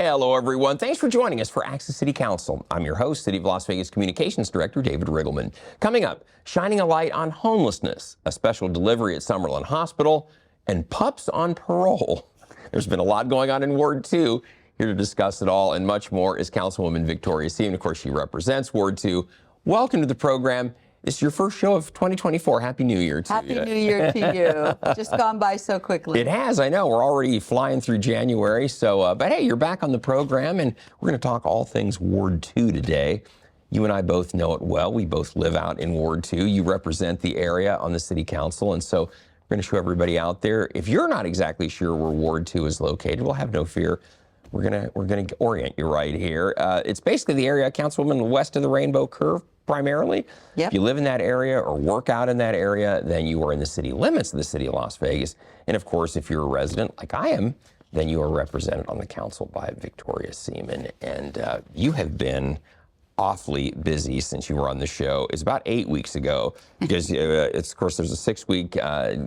Hello, everyone. Thanks for joining us for Access City Council. I'm your host, City of Las Vegas Communications Director David Riggleman. Coming up, shining a light on homelessness, a special delivery at Summerlin Hospital, and pups on parole. There's been a lot going on in Ward 2. Here to discuss it all and much more is Councilwoman Victoria Seaman. Of course, she represents Ward 2. Welcome to the program. This is your first show of 2024. Happy New Year to you. Happy New Year to you. Just gone by so quickly. It has, I know. We're already flying through January. So, but hey, you're back on the program, and we're going to talk all things Ward 2 today. You and I both know it well. We both live out in Ward 2. You represent the area on the City Council, and so we're going to show everybody out there. If you're not exactly sure where Ward 2 is located, well, have no fear. We're gonna orient you right here. It's basically the area, Councilwoman, west of the Rainbow Curve, primarily. Yep. If you live in that area or work out in that area, then you are in the city limits of the city of Las Vegas. And of course, if you're a resident like I am, then you are represented on the council by Victoria Seaman. And you have been awfully busy since you were on the show. It's about 8 weeks ago, because of course there's a 6-week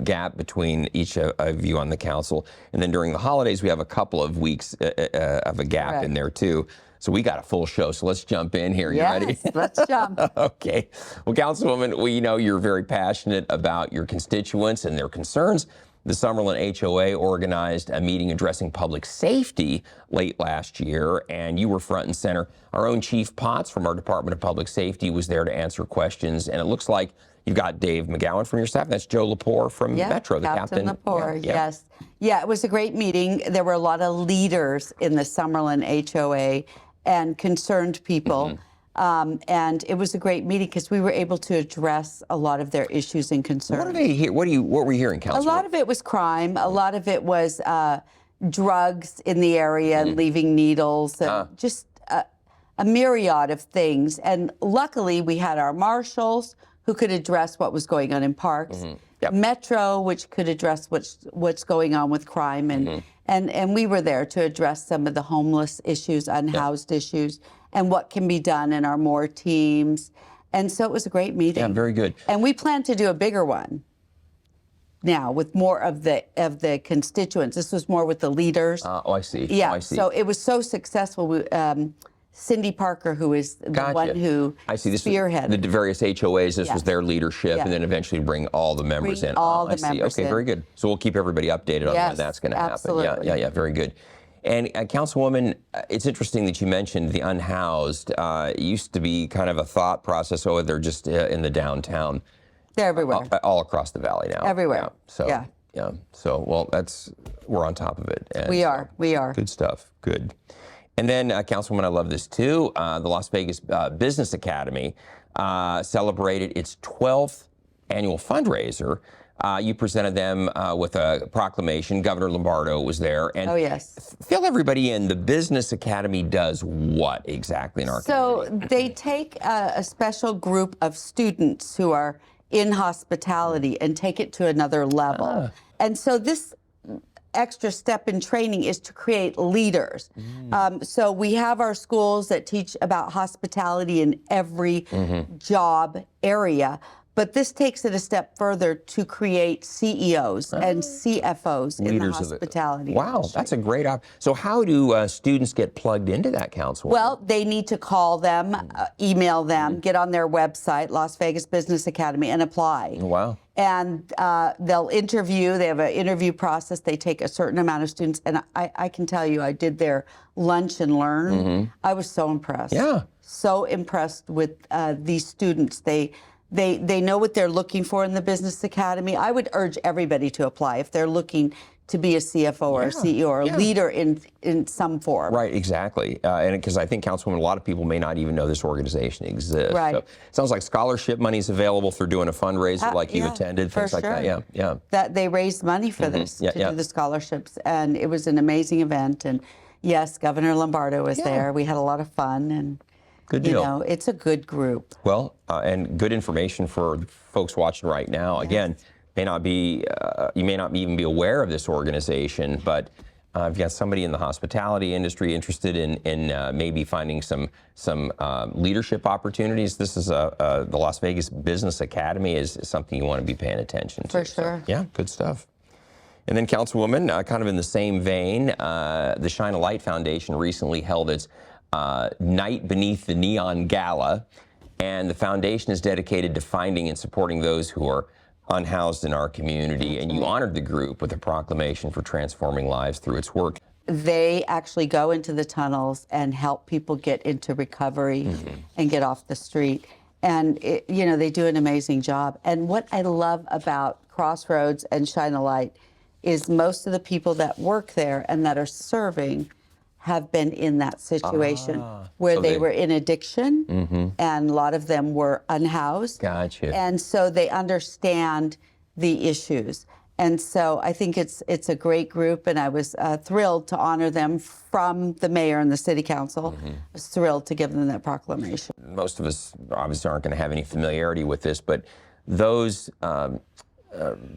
gap between each of you on the council, and then during the holidays we have a couple of weeks of a gap in there too. So we got a full show, so let's jump in here. You ready? Let's jump. Okay. Well, Councilwoman, we know you're very passionate about your constituents and their concerns. The Summerlin HOA organized a meeting addressing public safety late last year, and you were front and center. Our own Chief Potts from our Department of Public Safety was there to answer questions, and it looks like you've got Dave McGowan from your staff. That's Joe Lepore from Metro, the captain. Lepore, yes. Yeah, it was a great meeting. There were a lot of leaders in the Summerlin HOA and concerned people. And it was a great meeting because we were able to address a lot of their issues and concerns. What are they here? What were you hearing, Councilwoman? A lot of it was crime. A lot of it was drugs in the area and leaving needles, and just a myriad of things. And luckily, we had our marshals who could address what was going on in parks. Metro, which could address what's going on with crime, and we were there to address some of the homeless issues, unhoused issues, and what can be done in our more teams. And so it was a great meeting. Yeah, very good. And we plan to do a bigger one now with more of the constituents. This was more with the leaders. Oh, I see. Yeah, I see. so it was so successful. Cindy Parker, who is the one who spearheaded the various HOAs. This was their leadership, and then eventually bring all the members in. All the members in. Okay, very good. So we'll keep everybody updated on when that's going to happen. Absolutely. Yeah, very good. And Councilwoman, it's interesting that you mentioned the unhoused. It used to be kind of a thought process, oh, they're just in the downtown. They're everywhere. All across the valley now. Everywhere. Yeah. So, well, we're on top of it. And we are. Good stuff. Good. And then, Councilwoman, I love this too. The Las Vegas Business Academy celebrated its 12th annual fundraiser. You presented them with a proclamation. Governor Lombardo was there. And fill everybody in. The Business Academy does what exactly in our community? So they take a special group of students who are in hospitality and take it to another level. And so this extra step in training is to create leaders. So we have our schools that teach about hospitality in every job area. But this takes it a step further to create CEOs and CFOs in the hospitality industry. That's a great So how do students get plugged into that, Councilwoman? Well, they need to call them, email them, get on their website, Las Vegas Business Academy, and apply. Wow. And they'll interview. They have an interview process. They take a certain amount of students. And I can tell you, I did their lunch and learn. I was so impressed. Yeah. So impressed with these students. They know what they're looking for in the Business Academy. I would urge everybody to apply if they're looking to be a CFO or a CEO or a leader in some form. Right, exactly. And because I think, Councilwoman, a lot of people may not even know this organization exists. Right. So it sounds like scholarship money is available for doing a fundraiser like you attended, things like that. Yeah. That they raised money for this to do the scholarships, and it was an amazing event. And yes, Governor Lombardo was there. We had a lot of fun, and good deal. You know, it's a good group. Well, and good information for folks watching right now. Again, you may not even be aware of this organization, but if you've got somebody in the hospitality industry interested in maybe finding some leadership opportunities, this is the Las Vegas Business Academy is something you want to be paying attention to. For sure. So, yeah, good stuff. And then, Councilwoman, kind of in the same vein, the Shine a Light Foundation recently held its Night Beneath the Neon Gala, and the foundation is dedicated to finding and supporting those who are unhoused in our community. And you honored the group with a proclamation for transforming lives through its work. They actually go into the tunnels and help people get into recovery and get off the street. And, they do an amazing job. And what I love about Crossroads and Shine a Light is most of the people that work there and that are serving have been in that situation where so they were in addiction, and a lot of them were unhoused. Gotcha. And so they understand the issues. And so I think it's a great group, and I was thrilled to honor them from the mayor and the city council. I was thrilled to give them that proclamation. Most of us obviously aren't going to have any familiarity with this, but those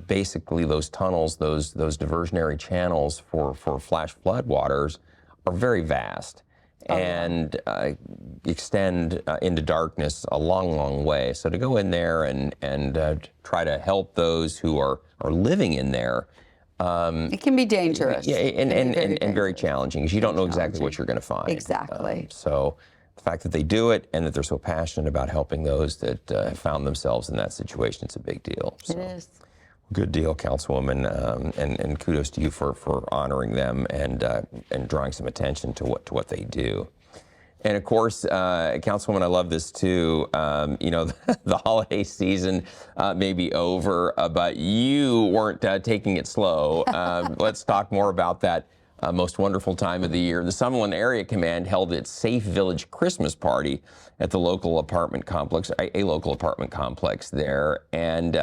basically those tunnels, those diversionary channels for flash flood waters are very vast and extend into darkness a long, long way. So to go in there and try to help those who are living in there, it can be dangerous. yeah, and very dangerous. challenging because you don't know exactly what you're going to find. Exactly. So the fact that they do it and that they're so passionate about helping those that have found themselves in that situation, it's a big deal. So. It is. Good deal, Councilwoman, and kudos to you for honoring them and drawing some attention to what they do. And of course, Councilwoman, I love this too. The holiday season may be over, but you weren't taking it slow. Let's talk more about that most wonderful time of the year. The Summerlin Area Command held its Safe Village Christmas party at the local apartment complex, a local apartment complex there, and.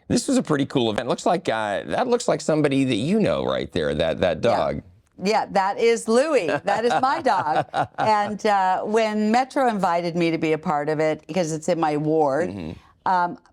This was a pretty cool event. Looks like that looks like somebody that you know right there. That dog. Yeah, that is Louie. That is my dog. And when Metro invited me to be a part of it, because it's in my ward,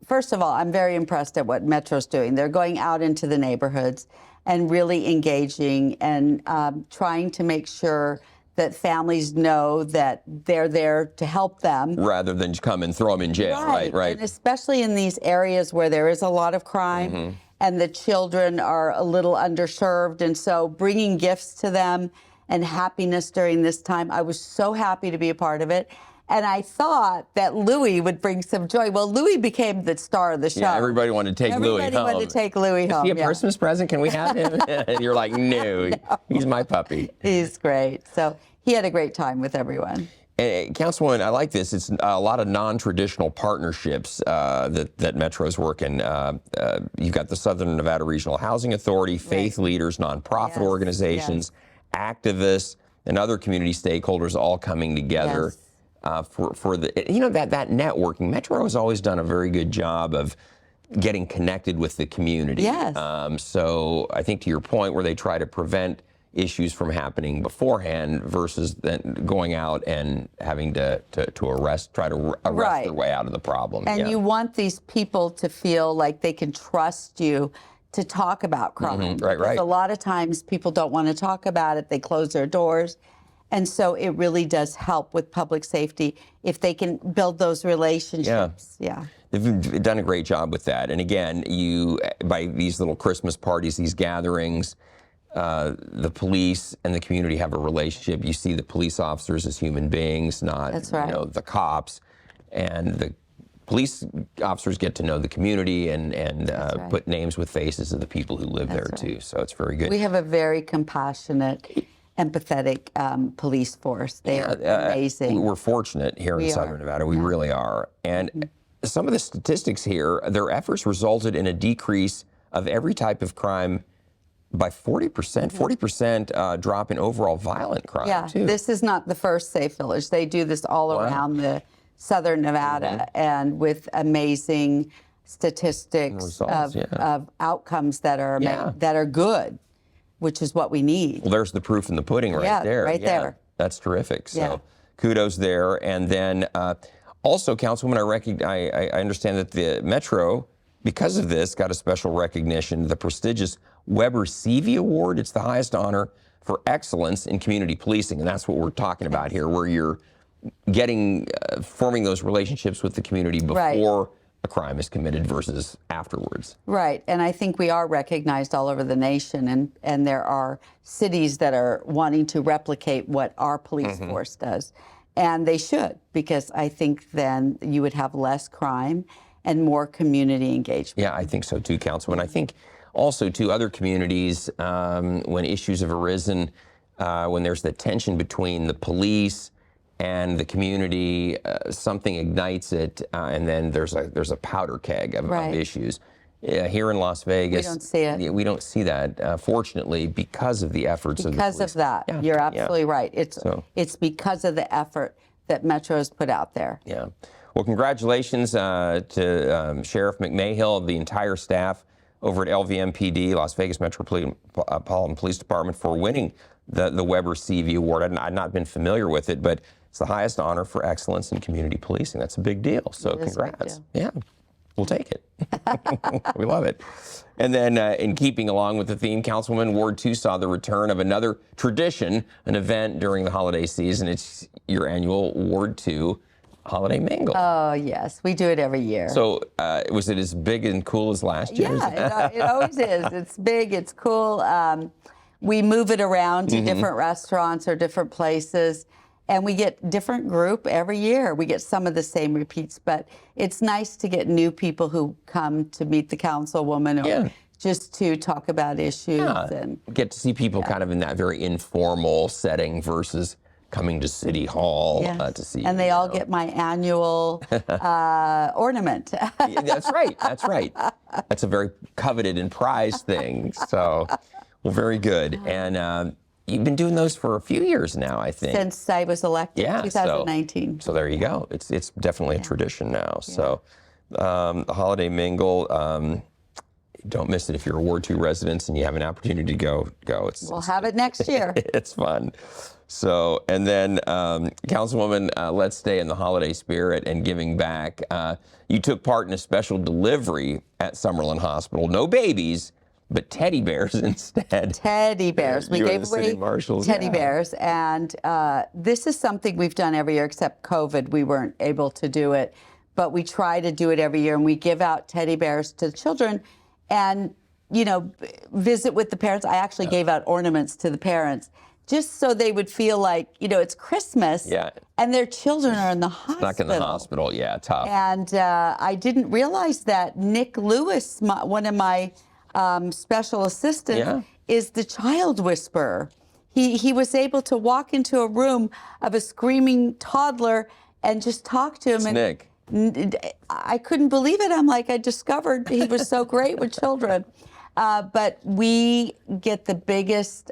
first of all, I'm very impressed at what Metro's doing. They're going out into the neighborhoods and really engaging and trying to make sure that families know that they're there to help them. Rather than just come and throw them in jail, right? And especially in these areas where there is a lot of crime and the children are a little underserved. And so bringing gifts to them and happiness during this time, I was so happy to be a part of it. And I thought that Louie would bring some joy. Well, Louie became the star of the show. Yeah, everybody wanted to take Louie home. Everybody wanted to take Louie home. Is he a Christmas present? Can we have him? And you're like, no, he's my puppy. He's great. So he had a great time with everyone. And Councilwoman, I like this. It's a lot of non-traditional partnerships that Metro's working. You've got the Southern Nevada Regional Housing Authority, faith leaders, nonprofit organizations, activists, and other community stakeholders all coming together. For the that networking. Metro has always done a very good job of getting connected with the community. So I think to your point, where they try to prevent issues from happening beforehand versus then going out and having to try to arrest their way out of the problem. And you want these people to feel like they can trust you to talk about crime. Because a lot of times people don't want to talk about it. They close their doors. And so it really does help with public safety if they can build those relationships. They've done a great job with that. And again, by these little Christmas parties, these gatherings, the police and the community have a relationship. You see the police officers as human beings, not the cops. And the police officers get to know the community and put names with faces of the people who live there too. So it's very good. We have a very compassionate, empathetic police force. They are amazing. We're fortunate here in Southern Nevada. We really are. And some of the statistics here, their efforts resulted in a decrease of every type of crime by 40%, 40% drop in overall violent crime, too. This is not the first Safe Village. They do this all around the Southern Nevada and with amazing statistics results, of outcomes that are good, which is what we need. Well, there's the proof in the pudding right there. Right there. That's terrific. So kudos there. And then also, Councilwoman, I understand that the Metro, because of this, got a special recognition, the prestigious Weber Seavey Award. It's the highest honor for excellence in community policing, and that's what we're talking about here, where you're forming those relationships with the community before a crime is committed versus afterwards. Right. And I think we are recognized all over the nation, and there are cities that are wanting to replicate what our police force does. And they should, because I think then you would have less crime and more community engagement. Yeah, I think so too, Councilman. I think also to other communities, when issues have arisen, when there's the tension between the police and the community, something ignites it, and then there's a powder keg of issues. Here in Las Vegas, we don't see it. We don't see that, fortunately, because of the efforts of the police. Because of that, you're absolutely right. It's because of the effort that Metro has put out there. Yeah. Well, congratulations to Sheriff McMahill, the entire staff over at LVMPD, Las Vegas Metropolitan Police Department, for winning the Weber CV Award. I'd not been familiar with it, but it's the highest honor for excellence in community policing. That's a big deal. So congrats. Yeah, we'll take it. We love it. And then in keeping along with the theme, Councilwoman, Ward 2 saw the return of another tradition, an event during the holiday season. It's your annual Ward 2 Holiday Mingle. Oh, yes. We do it every year. So was it as big and cool as last year? Yeah, it always is. It's big. It's cool. We move it around to different restaurants or different places, and we get different group every year. We get some of the same repeats, but it's nice to get new people who come to meet the councilwoman or just to talk about issues. And get to see people kind of in that very informal setting versus coming to City Hall to see. And they all get my annual ornament. That's right. That's right. That's a very coveted and prized thing. So, well, very good. And you've been doing those for a few years now, I think. Since I was elected, 2019. So there you go. It's definitely a tradition now. So the Holiday Mingle, don't miss it if you're a Ward 2 resident and you have an opportunity to go. We'll have it next year. It's fun. So, and then, Councilwoman, let's stay in the holiday spirit and giving back. You took part in a special delivery at Summerlin Hospital. No babies, but teddy bears instead. Teddy bears. We gave away teddy bears. And this is something we've done every year, except COVID. We weren't able to do it. But we try to do it every year. And we give out teddy bears to children and, you know, visit with the parents. I actually gave out ornaments to the parents, just so they would feel like, you know, it's Christmas and their children are in the hospital. Stuck in the hospital, tough. And I didn't realize that Nick Lewis, one of my special assistants, is the child whisperer. He was able to walk into a room of a screaming toddler and just talk to him. It's Nick. I couldn't believe it. I'm like, I discovered he was so great with children. But we get the biggest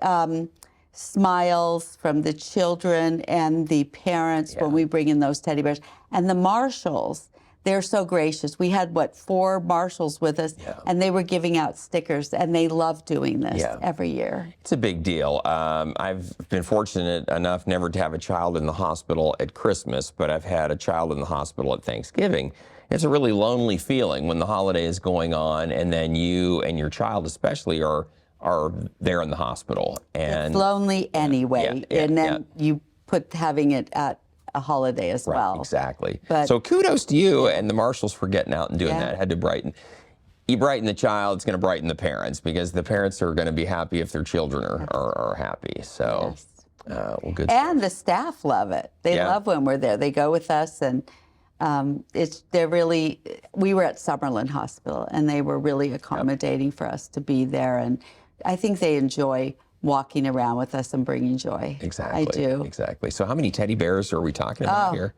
smiles from the children and the parents when we bring in those teddy bears. And the marshals, they're so gracious. We had, 4 marshals with us, and they were giving out stickers, and they love doing this every year. It's a big deal. I've been fortunate enough never to have a child in the hospital at Christmas, but I've had a child in the hospital at Thanksgiving. It's a really lonely feeling when the holiday is going on, and then you and your child especially are there in the hospital. And it's lonely anyway, and then you put having it at a holiday as well. Exactly. But, so kudos to you and the marshals for getting out and doing that. Had to brighten. You brighten the child, it's going to brighten the parents, because the parents are going to be happy if their children are happy. So, well, good. And the staff love it. They love when we're there. They go with us, and they're really. We were at Summerlin Hospital, and they were really accommodating for us to be there, and I think they enjoy walking around with us and bringing joy. Exactly. I do. Exactly. So how many teddy bears are we talking about here?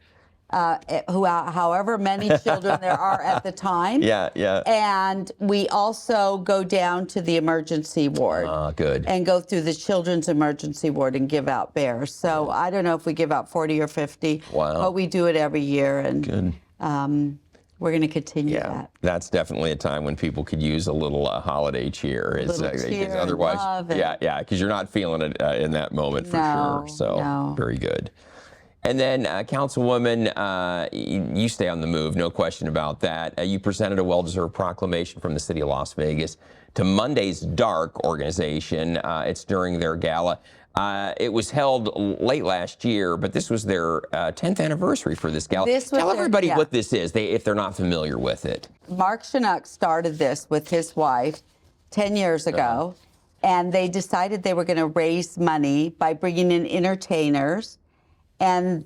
However many children there are at the time. Yeah. And we also go down to the emergency ward. Good. And go through the children's emergency ward and give out bears. So I don't know if we give out 40 or 50. Wow. But we do it every year. And good. We're going to continue that. That's definitely a time when people could use a little holiday cheer. Otherwise, love it. Because you're not feeling it in that moment for sure. So very good. And then, Councilwoman, you stay on the move, no question about that. You presented a well-deserved proclamation from the City of Las Vegas to Monday's Dark organization. It's during their gala. It was held late last year, but this was their 10th anniversary for this gala. This was Tell their- everybody yeah. what this is, if they're not familiar with it. Mark Chinook started this with his wife 10 years ago, and they decided they were going to raise money by bringing in entertainers and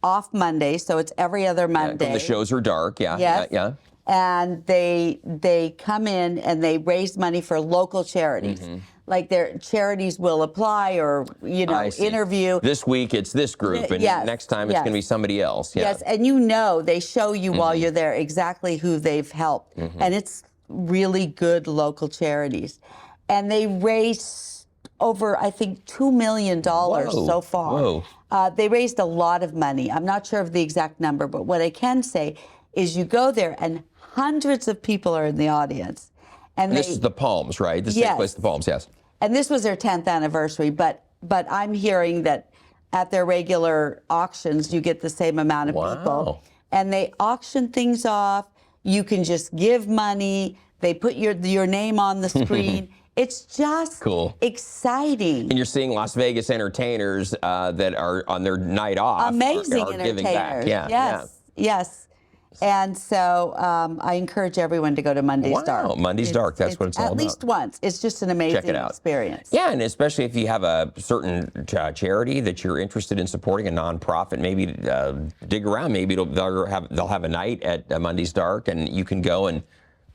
off Monday, so it's every other Monday. The shows are dark, yeah, Yes. yeah. And they come in and they raise money for local charities. Like their charities will apply or, I see. interview. This week it's this group, and Yes, next time it's yes. going to be somebody else. Yeah. Yes, and they show you while you're there exactly who they've helped. And it's really good local charities. And they raised over, I think, $2 million so far. Whoa. They raised a lot of money. I'm not sure of the exact number, but what I can say is you go there and hundreds of people are in the audience. And This is the Palms, right? This Yes. takes place at the Palms, yes. And this was their 10th anniversary, but I'm hearing that at their regular auctions, you get the same amount of Wow. people. And they auction things off. You can just give money. They put your name on the screen. It's just Cool. exciting. And you're seeing Las Vegas entertainers that are on their night off. Amazing are giving entertainers. back. Yeah, yes, yes. And so I encourage everyone to go to Monday's Wow, Dark. Monday's Dark, that's what it's all At least about. once. It's just an amazing out. experience. Yeah, and especially if you have a certain charity that you're interested in supporting, a nonprofit, maybe dig around. Maybe they'll have a night at Monday's Dark, and you can go and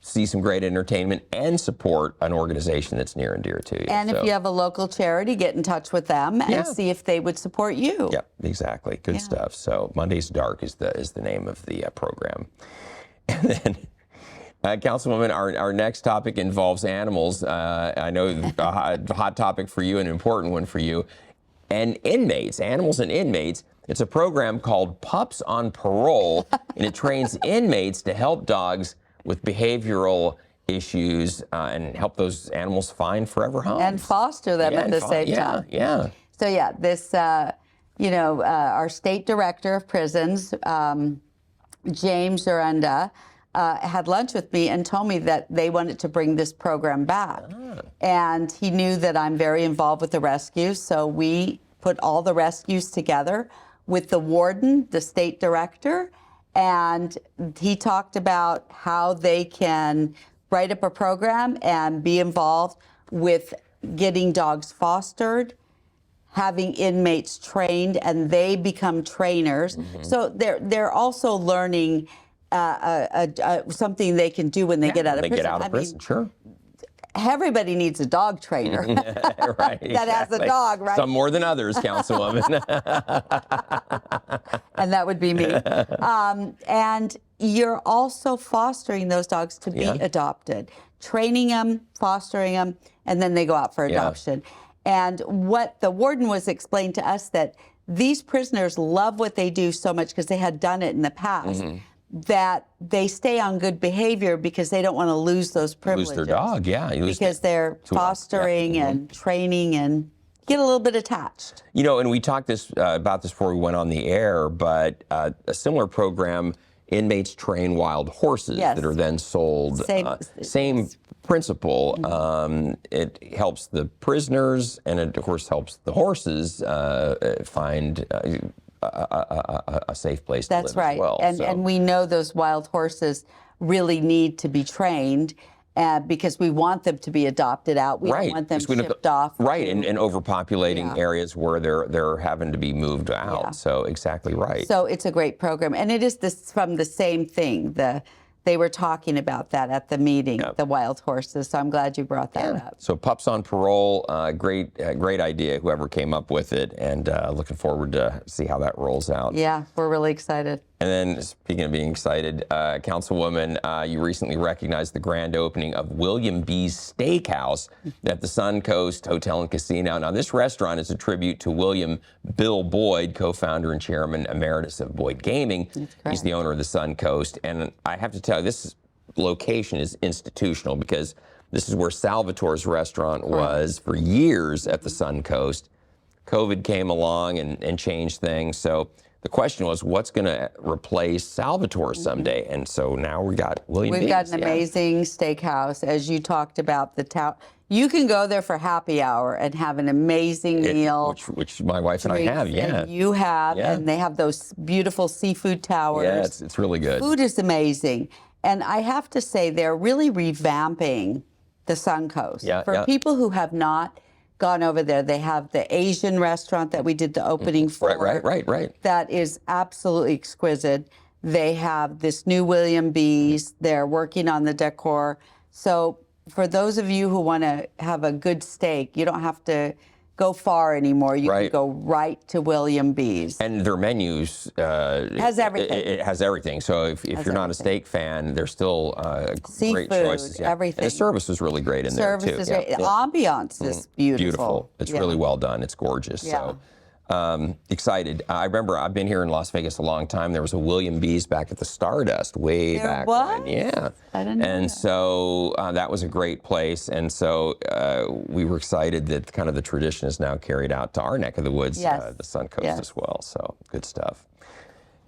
see some great entertainment and support an organization that's near and dear to you. And if you have a local charity, get in touch with them and Yeah. see if they would support you. Yep, exactly. Good stuff. So Monday's Dark is the name of the program. And then, Councilwoman, our next topic involves animals. I know a hot topic for you, an important one for you. And inmates, animals and inmates. It's a program called Pups on Parole, and it trains inmates to help dogs with behavioral issues and help those animals find forever homes. And foster them at the same time. Yeah. So yeah, this, our state director of prisons, James Aranda, had lunch with me and told me that they wanted to bring this program back. And he knew that I'm very involved with the rescues, so we put all the rescues together with the warden, the state director, and he talked about how they can write up a program and be involved with getting dogs fostered, having inmates trained, and they become trainers. So they're also learning something they can do when they get out of They prison. get out of prison, sure. Everybody needs a dog trainer Right, that has a dog, right? Some more than others, Councilwoman. And that would be me. And you're also fostering those dogs to be adopted, training them, fostering them, and then they go out for adoption. And what the warden was explained to us that these prisoners love what they do so much because they had done it in the past. That they stay on good behavior because they don't want to lose those privileges. Lose their dog, yeah. Because they're fostering and training and get a little bit attached. You know, and we talked about this before we went on the air, but a similar program, inmates train wild horses that are then sold. Same principle. It helps the prisoners, and it, of course, helps the horses find a safe place to live That's right. as well. And we know those wild horses really need to be trained because we want them to be adopted out. We don't want them shipped off. Right, and overpopulating areas where they're having to be moved out. So exactly right. So it's a great program. And it is from the same thing. They were talking about that at the meeting, the wild horses. So I'm glad you brought that up. So Pups on Parole, great idea, whoever came up with it, and looking forward to see how that rolls out. Yeah, we're really excited. And then, speaking of being excited, Councilwoman, you recently recognized the grand opening of William B's Steakhouse at the Suncoast Hotel and Casino. Now, this restaurant is a tribute to William Bill Boyd, co-founder and chairman emeritus of Boyd Gaming. He's the owner of the Suncoast. And I have to tell you, this location is institutional because this is where Salvatore's restaurant was for years at the Suncoast. COVID came along and changed things. So the question was, what's going to replace Salvatore someday? And so now we got William B's. We've got an amazing steakhouse, as you talked about. you can go there for happy hour and have an amazing meal. Which my wife and I have, drinks, yeah. and you have, Yeah. and they have those beautiful seafood towers. Yeah, it's really good. Food is amazing. And I have to say, they're really revamping the Suncoast. Yeah, For yeah. people who have not gone over there, they have the Asian restaurant that we did the opening for. Right. That is absolutely exquisite. They have this new William B's. They're working on the decor. So for those of you who want to have a good steak, you don't have to go far anymore. You can go right to William B's. And their menus Has everything. It has everything. So if you're not a steak fan, there's still great choices. Yeah. Everything. And the service is really great in there too. Service is great. The ambiance is beautiful. Beautiful. It's really well done. It's gorgeous. Yeah. So excited. I remember I've been here in Las Vegas a long time. There was a William B's back at the Stardust way back when. Yeah. I didn't know And that. so that was a great place. And so we were excited that kind of the tradition is now carried out to our neck of the woods, Yes. the Suncoast Yes. as well. So good stuff.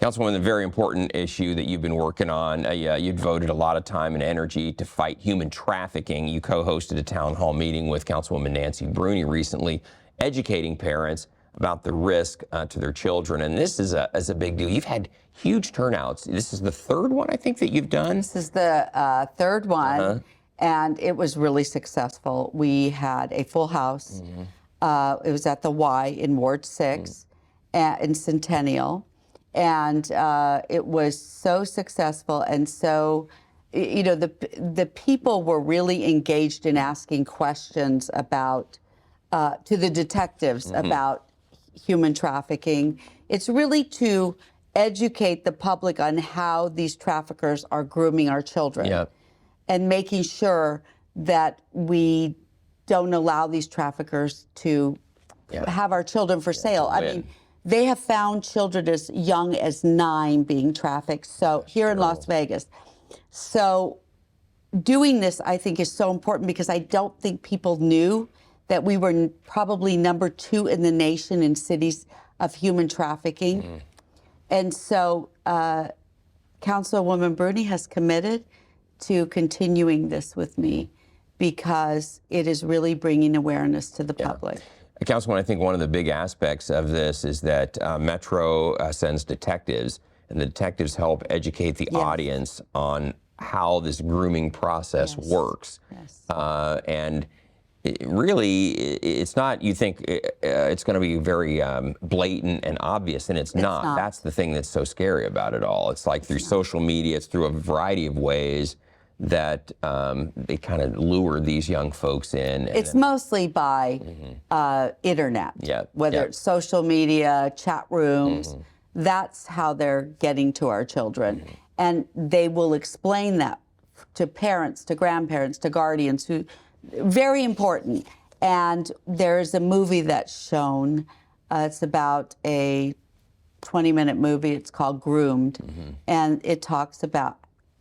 Councilwoman, a very important issue that you've been working on. You devoted a lot of time and energy to fight human trafficking. You co-hosted a town hall meeting with Councilwoman Nancy Bruni recently, educating parents about the risk to their children. And this is a big deal. You've had huge turnouts. This is the third one, I think, that you've done. This is the third one, and it was really successful. We had a full house. It was at the Y in Ward 6 in Centennial. And it was so successful, and so, you know, the people were really engaged in asking questions about to the detectives about human trafficking. It's really to educate the public on how these traffickers are grooming our children, and making sure that we don't allow these traffickers to have our children for sale. I mean, they have found children as young as 9 being trafficked. So here in Las Vegas. So doing this, I think, is so important because I don't think people knew that we were probably number 2 in the nation in cities of human trafficking. And so Councilwoman Bruni has committed to continuing this with me because it is really bringing awareness to the public. Councilwoman, I think one of the big aspects of this is that Metro sends detectives, and the detectives help educate the audience on how this grooming process works. And it's not, you think it's going to be very blatant and obvious, and it's not. That's the thing that's so scary about it all. It's like through social media, it's through a variety of ways that they kind of lure these young folks in. It's mostly by internet, whether it's social media, chat rooms. That's how they're getting to our children. And they will explain that to parents, to grandparents, to guardians, who very important. And there's a movie that's shown. It's about a 20-minute movie. It's called Groomed. And it talks about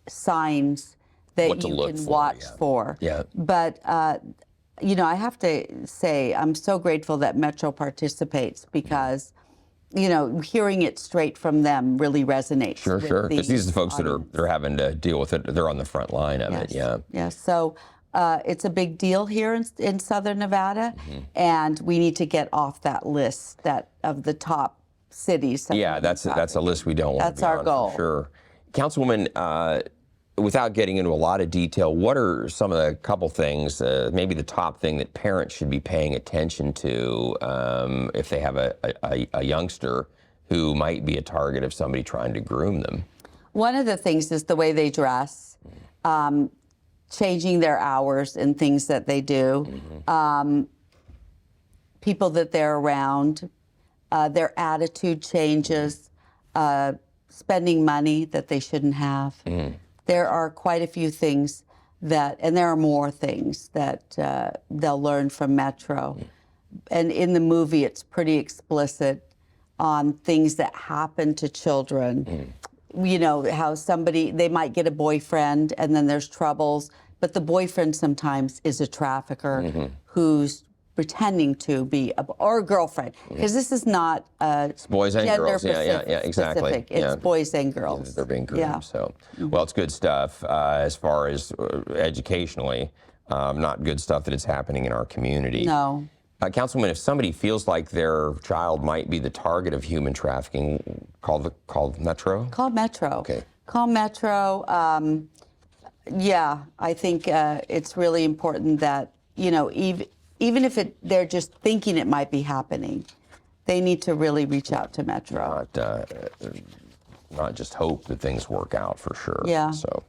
signs that you can watch for. But, you know, I have to say I'm so grateful that Metro participates because, you know, hearing it straight from them really resonates. Sure. Because these are the folks that are having to deal with it. They're on the front line of it. Yeah. So it's a big deal here in Southern Nevada, and we need to get off that list of the top cities. That's a list we don't want to be on. That's our goal. For sure. Councilwoman, without getting into a lot of detail, what are some of the couple things, maybe the top thing that parents should be paying attention to if they have a youngster who might be a target of somebody trying to groom them? One of the things is the way they dress, changing their hours and things that they do, people that they're around, their attitude changes, spending money that they shouldn't have. There are quite a few things and there are more things that they'll learn from Metro. And in the movie, it's pretty explicit on things that happen to children. You know, how they might get a boyfriend and then there's troubles, but the boyfriend sometimes is a trafficker who's pretending to be or a girlfriend, because this is not it's boys and girls. Exactly. Specific. It's boys and girls. They're being groomed. So, well, it's good stuff as far as educationally. not good stuff that is happening in our community. No. Councilwoman, if somebody feels like their child might be the target of human trafficking, call Metro? Call Metro. Okay. Call Metro. Yeah, I think it's really important that, you know, even if they're just thinking it might be happening, they need to really reach out to Metro. Not just hope that things work out, for sure. Yeah. So,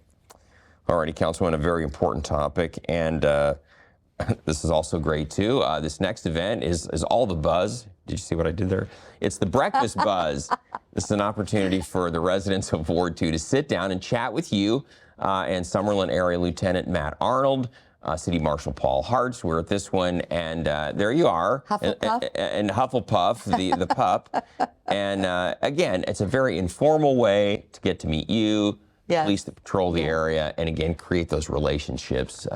alrighty, Councilwoman, a very important topic, and this is also great too. This next event is all the buzz. Did you see what I did there? It's the Breakfast Buzz. This is an opportunity for the residents of Ward 2 to sit down and chat with you and Summerlin Area Lieutenant Matt Arnold, City Marshal Paul Hartz. We're at this one, and there you are. Hufflepuff. And Hufflepuff, the pup. And again, it's a very informal way to get to meet you, Yes. police that patrol the area, and again, create those relationships.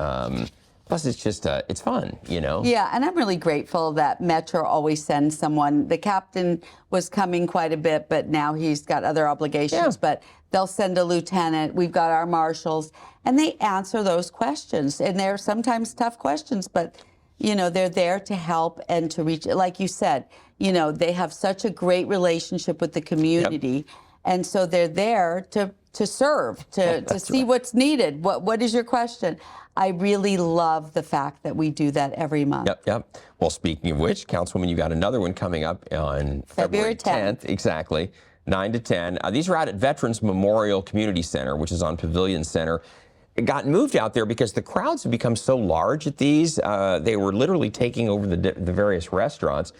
Plus, it's just, it's fun, you know? Yeah, and I'm really grateful that Metro always sends someone. The captain was coming quite a bit, but now he's got other obligations. Yeah. But they'll send a lieutenant. We've got our marshals, and they answer those questions. And they're sometimes tough questions, but, you know, they're there to help and to reach. Like you said, you know, they have such a great relationship with the community. And so they're there to serve, to see what's needed. What is your question? I really love the fact that we do that every month. Yep. Well, speaking of which, Councilwoman, you got another one coming up on February 10th. Exactly, 9 to 10. These are out at Veterans Memorial Community Center, which is on Pavilion Center. It got moved out there because the crowds have become so large at these. They were literally taking over the various restaurants.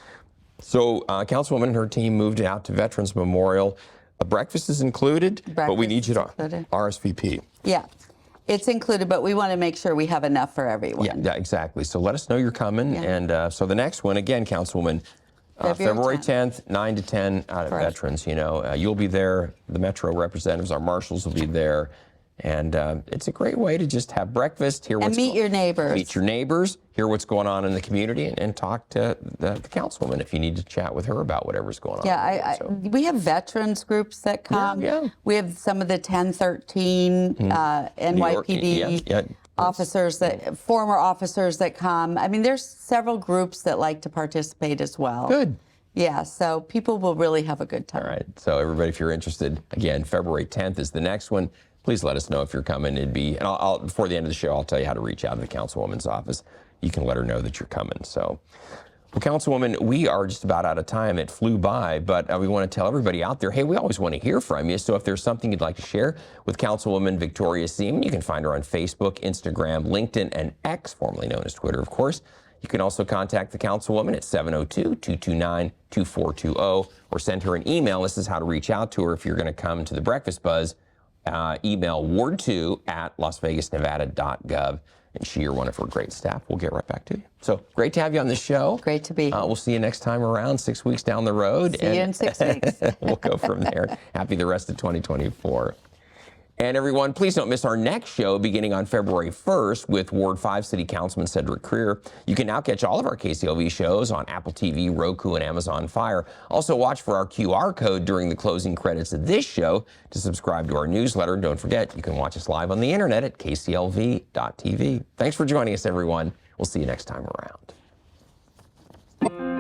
So Councilwoman and her team moved it out to Veterans Memorial. A breakfast is included, but we need you to RSVP. Yeah. It's included, but we want to make sure we have enough for everyone. Yeah, exactly. So let us know you're coming. Yeah. And so the next one, again, Councilwoman, February 10th, 9 to 10 out at Veterans. You know, you'll be there. The Metro representatives, our marshals will be there. And it's a great way to just have breakfast, hear what's meet your neighbors. Meet your neighbors, hear what's going on in the community, and talk to the councilwoman if you need to chat with her about whatever's going on. Yeah, we have veterans groups that come. Yeah. We have some of the 1013 NYPD officers, former officers that come. I mean, there's several groups that like to participate as well. Good. Yeah, so people will really have a good time. All right. So everybody, if you're interested, again, February 10th is the next one. Please let us know if you're coming. It'd be, and I'll before the end of the show, I'll tell you how to reach out to the councilwoman's office. You can let her know that you're coming. So, well, Councilwoman, we are just about out of time. It flew by, but we want to tell everybody out there, hey, we always want to hear from you. So if there's something you'd like to share with Councilwoman Victoria Seaman, you can find her on Facebook, Instagram, LinkedIn, and X, formerly known as Twitter, of course. You can also contact the Councilwoman at 702-229-2420 or send her an email. This is how to reach out to her if you're going to come to the Breakfast Buzz. Email ward2@lasvegasnevada.gov, and she or one of her great staff will get right back to you. So great to have you on the show. Great to be here. We'll see you next time around 6 weeks down the road. See you in 6 weeks. We'll go from there. Happy the rest of 2024. And everyone, please don't miss our next show beginning on February 1st with Ward 5 City Councilman Cedric Creer. You can now catch all of our KCLV shows on Apple TV, Roku, and Amazon Fire. Also watch for our QR code during the closing credits of this show to subscribe to our newsletter. And don't forget, you can watch us live on the internet at kclv.tv. Thanks for joining us, everyone. We'll see you next time around.